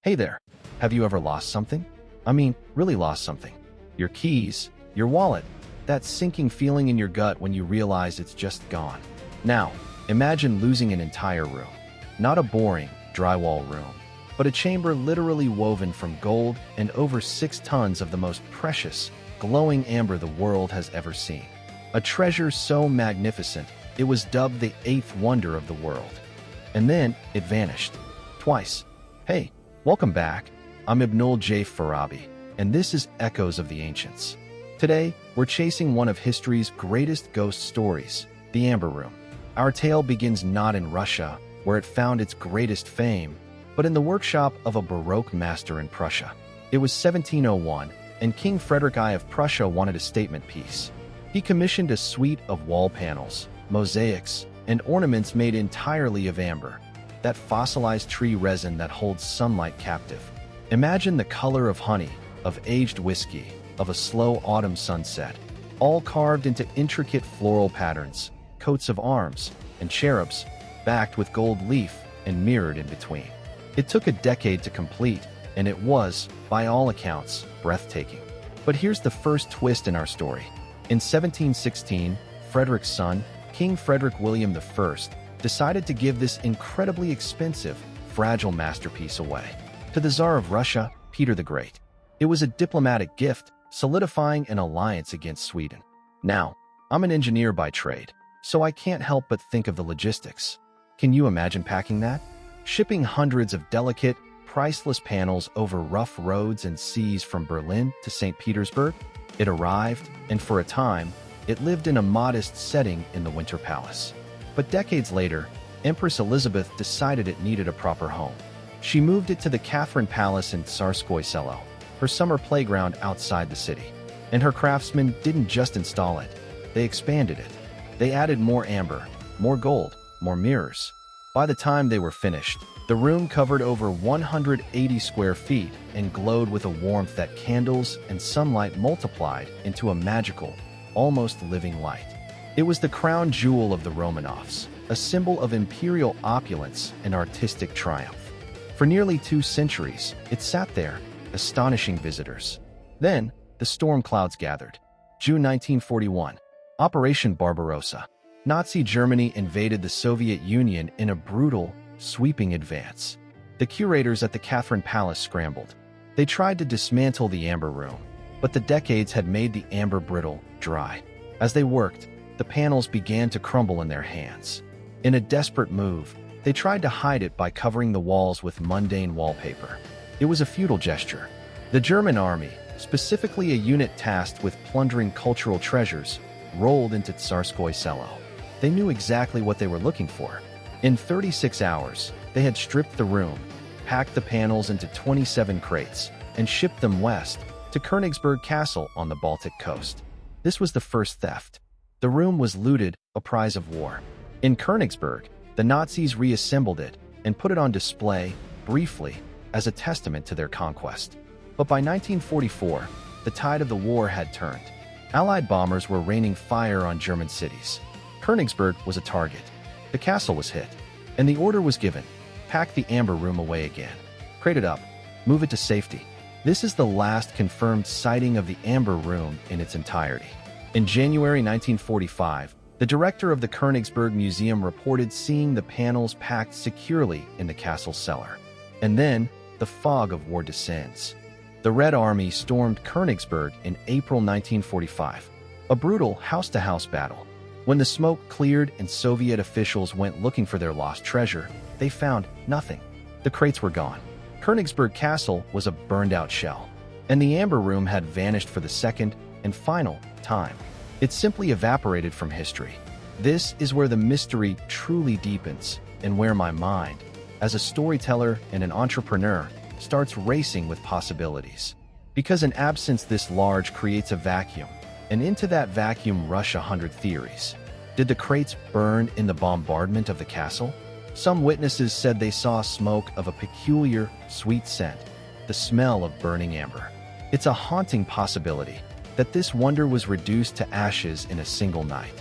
Hey there, have you ever lost something? I mean, really lost something. Your keys, your wallet, that sinking feeling in your gut when you realize it's just gone. Now, imagine losing an entire room. Not a boring, drywall room, but a chamber literally woven from gold and over 6 tons of the most precious, glowing amber the world has ever seen. A treasure so magnificent, it was dubbed the 8th wonder of the world. And then, it vanished. Twice. Hey, welcome back. I'm Ibnul J. Farabi, and this is Echoes of the Ancients. Today, we're chasing one of history's greatest ghost stories, the Amber Room. Our tale begins not in Russia, where it found its greatest fame, but in the workshop of a Baroque master in Prussia. It was 1701, and King Frederick I of Prussia wanted a statement piece. He commissioned a suite of wall panels, mosaics, and ornaments made entirely of amber, that fossilized tree resin that holds sunlight captive. Imagine the color of honey, of aged whiskey, of a slow autumn sunset, all carved into intricate floral patterns, coats of arms, and cherubs, backed with gold leaf and mirrored in between. It took a decade to complete, and it was, by all accounts, breathtaking. But here's the first twist in our story. In 1716, Frederick's son, King Frederick William I, decided to give this incredibly expensive, fragile masterpiece away to the Tsar of Russia, Peter the Great. It was a diplomatic gift, solidifying an alliance against Sweden. Now, I'm an engineer by trade, so I can't help but think of the logistics. Can you imagine packing that? Shipping hundreds of delicate, priceless panels over rough roads and seas from Berlin to St. Petersburg? It arrived, and for a time, it lived in a modest setting in the Winter Palace. But decades later, Empress Elizabeth decided it needed a proper home. She moved it to the Catherine Palace in Tsarskoye Selo, her summer playground outside the city. And her craftsmen didn't just install it, they expanded it. They added more amber, more gold, more mirrors. By the time they were finished, the room covered over 180 square feet and glowed with a warmth that candles and sunlight multiplied into a magical, almost living light. It was the crown jewel of the Romanovs, a symbol of imperial opulence and artistic triumph. For nearly 2 centuries, it sat there, astonishing visitors. Then, the storm clouds gathered. June 1941, Operation Barbarossa. Nazi Germany invaded the Soviet Union in a brutal, sweeping advance. The curators at the Catherine Palace scrambled. They tried to dismantle the Amber Room, but the decades had made the amber brittle, dry. As they worked, the panels began to crumble in their hands. In a desperate move, they tried to hide it by covering the walls with mundane wallpaper. It was a futile gesture. The German army, specifically a unit tasked with plundering cultural treasures, rolled into Tsarskoye Selo. They knew exactly what they were looking for. In 36 hours, they had stripped the room, packed the panels into 27 crates, and shipped them west to Königsberg Castle on the Baltic coast. This was the first theft. The room was looted, a prize of war. In Königsberg, the Nazis reassembled it and put it on display, briefly, as a testament to their conquest. But by 1944, the tide of the war had turned. Allied bombers were raining fire on German cities. Königsberg was a target. The castle was hit, and the order was given: pack the Amber Room away again. Crate it up, move it to safety. This is the last confirmed sighting of the Amber Room in its entirety. In January 1945, the director of the Königsberg Museum reported seeing the panels packed securely in the castle cellar. And then, the fog of war descends. The Red Army stormed Königsberg in April 1945, a brutal house-to-house battle. When the smoke cleared and Soviet officials went looking for their lost treasure, they found nothing. The crates were gone. Königsberg Castle was a burned-out shell, and the Amber Room had vanished for the second and final time. It simply evaporated from history. This is where the mystery truly deepens, and where my mind, as a storyteller and an entrepreneur, starts racing with possibilities. Because an absence this large creates a vacuum, and into that vacuum rush 100 theories. Did the crates burn in the bombardment of the castle? Some witnesses said they saw smoke of a peculiar, sweet scent, the smell of burning amber. It's a haunting possibility that this wonder was reduced to ashes in a single night.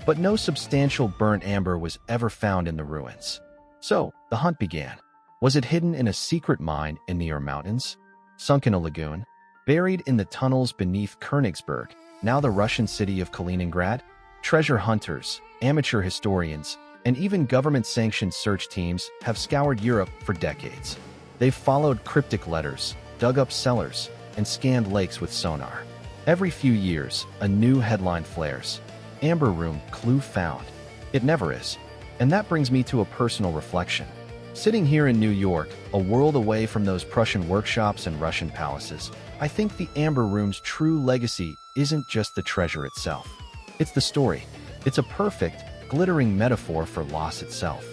But no substantial burnt amber was ever found in the ruins. So, the hunt began. Was it hidden in a secret mine in the Ur Mountains? Sunk in a lagoon? Buried in the tunnels beneath Königsberg, now the Russian city of Kaliningrad? Treasure hunters, amateur historians, and even government-sanctioned search teams have scoured Europe for decades. They've followed cryptic letters, dug up cellars, and scanned lakes with sonar. Every few years, a new headline flares. Amber Room, clue found. It never is. And that brings me to a personal reflection. Sitting here in New York, a world away from those Prussian workshops and Russian palaces, I think the Amber Room's true legacy isn't just the treasure itself. It's the story. It's a perfect, glittering metaphor for loss itself.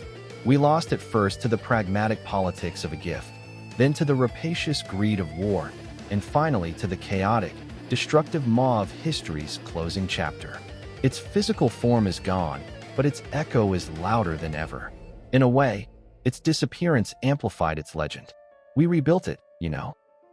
We lost it first to the pragmatic politics of a gift, then to the rapacious greed of war, and finally to the chaotic, destructive maw of history's closing chapter. Its physical form is gone, but its echo is louder than ever. In a way, its disappearance amplified its legend. We rebuilt it,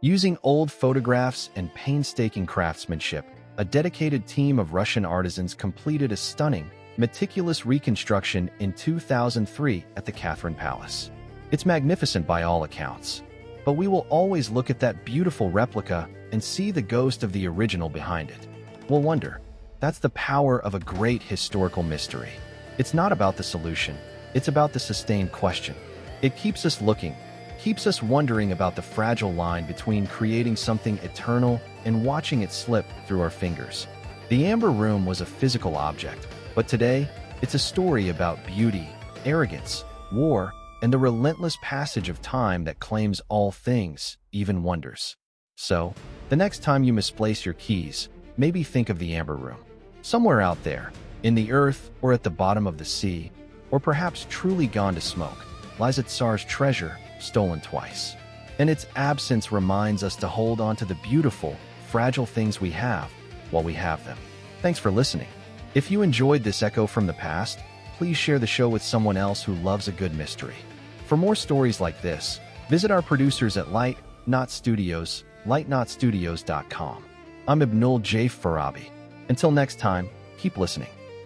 using old photographs and painstaking craftsmanship. A dedicated team of Russian artisans completed a stunning, meticulous reconstruction in 2003 at the Catherine Palace. It's magnificent by all accounts, but we will always look at that beautiful replica and see the ghost of the original behind it. We'll wonder. That's the power of a great historical mystery. It's not about the solution, it's about the sustained question. It keeps us looking, keeps us wondering about the fragile line between creating something eternal and watching it slip through our fingers. The Amber Room was a physical object, but today, it's a story about beauty, arrogance, war, and the relentless passage of time that claims all things, even wonders. So, the next time you misplace your keys, maybe think of the Amber Room. Somewhere out there, in the earth or at the bottom of the sea, or perhaps truly gone to smoke, lies a Tsar's treasure, stolen twice. And its absence reminds us to hold on to the beautiful, fragile things we have while we have them. Thanks for listening. If you enjoyed this echo from the past, please share the show with someone else who loves a good mystery. For more stories like this, visit our producers at Light Not Studios, lightnotstudios.com. I'm Ibnul J. Farabi. Until next time, keep listening.